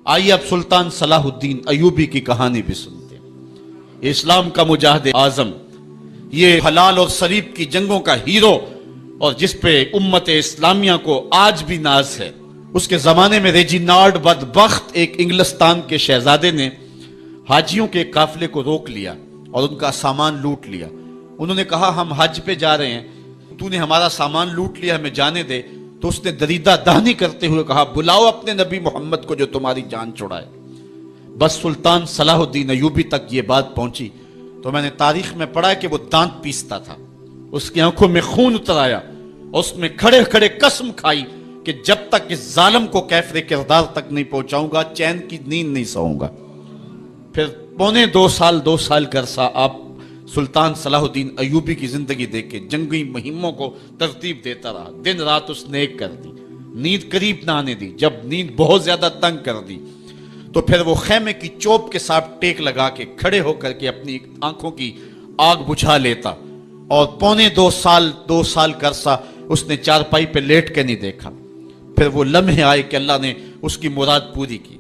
آئیے اب سلطان صلاح الدین ایوبی کی کہانی بھی سنتے ہیں۔ اسلام کا مجاہد اعظم، یہ حلال اور صلیب کی جنگوں کا ہیرو، اور جس پہ امت اسلامیہ کو آج بھی ناز ہے۔ اس کے زمانے میں ریجینالڈ بدبخت ایک انگلستان کے شہزادے نے حاجیوں کے قافلے کو روک لیا اور ان کا سامان لوٹ لیا۔ انہوں نے کہا ہم حج پہ جا رہے ہیں، تو نے ہمارا سامان لوٹ لیا، ہمیں جانے دے۔ تو اس نے دریدہ دہنی کرتے ہوئے کہا بلاؤ اپنے نبی محمد کو جو تمہاری جان چھڑائے۔ بس سلطان صلاح الدین ایوبی تک یہ بات پہنچی تو میں نے تاریخ میں پڑھا کہ وہ دانت پیستا تھا، اس کی آنکھوں میں خون اتر آیا اور اس میں کھڑے کھڑے قسم کھائی کہ جب تک اس ظالم کو کیفر کردار تک نہیں پہنچاؤں گا چین کی نیند نہیں سوؤں گا۔ پھر پونے 2 سال کا عرصہ آپ سلطان صلاح الدین ایوبی کی زندگی دیکھ کے جنگی مہموں کو ترتیب دیتا رہا، دن رات اس نے ایک کر دی، نیند قریب نہ آنے دی۔ جب نیند بہت زیادہ تنگ کر دی تو پھر وہ خیمے کی چوب کے ساتھ ٹیک لگا کے کھڑے ہو کر کے اپنی آنکھوں کی آگ بجھا لیتا، اور پونے 2 سال کا عرصہ اس نے چارپائی پہ لیٹ کے نہیں دیکھا۔ پھر وہ لمحے آئے کہ اللہ نے اس کی مراد پوری کی۔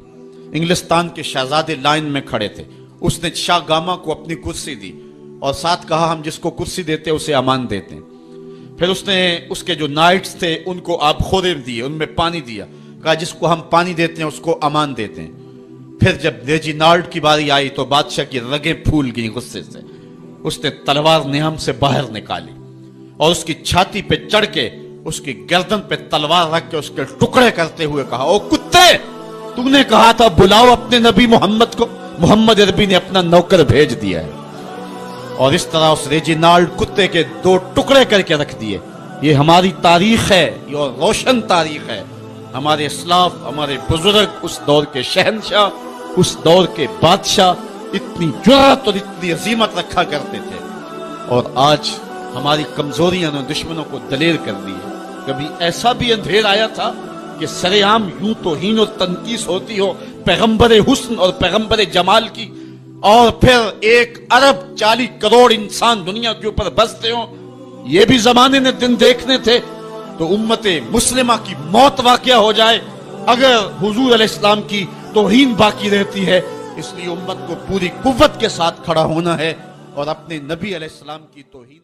انگلستان کے شہزادے لائن میں کھڑے تھے، اس نے شاہ گاما کو اپنی کرسی دی اور ساتھ کہا ہم جس کو کرسی دیتے اسے امان دیتے ہیں۔ پھر اس نے اس کے جو نائٹس تھے ان کو آب خورے دیے، ان میں پانی دیا، کہا جس کو ہم پانی دیتے ہیں اس کو امان دیتے ہیں۔ پھر جب ریجینالڈ کی باری آئی تو بادشاہ کی رگیں پھول گئیں غصے سے، اس نے تلوار نہم سے باہر نکالی اور اس کی چھاتی پہ چڑھ کے اس کی گردن پہ تلوار رکھ کے اس کے ٹکڑے کرتے ہوئے کہا او کتے، تو نے کہا تھا بلاؤ اپنے نبی محمد کو، محمد عربی نے اپنا نوکر بھیج دیا ہے۔ اور اس طرح اس ریجینالڈ کتے کے 2 ٹکڑے کر کے رکھ دیے۔ یہ ہماری تاریخ ہے، یہ روشن تاریخ ہے۔ ہمارے اسلاف، ہمارے بزرگ، اس دور کے شہنشاہ، اس دور کے بادشاہ اتنی جرأت اور اتنی عظیمت رکھا کرتے تھے، اور آج ہماری کمزوریاں نے دشمنوں کو دلیر کر دی ہے۔ کبھی ایسا بھی اندھیر آیا تھا کہ سرے عام یوں توہین اور تنقیص ہوتی ہو پیغمبر حسن اور پیغمبر جمال کی، اور پھر 1 ارب 40 کروڑ انسان دنیا کے اوپر بستے ہوں، یہ بھی زمانے نے دن دیکھنے تھے۔ تو امت مسلمہ کی موت واقعہ ہو جائے اگر حضور علیہ السلام کی توہین باقی رہتی ہے، اس لیے امت کو پوری قوت کے ساتھ کھڑا ہونا ہے اور اپنے نبی علیہ السلام کی توہین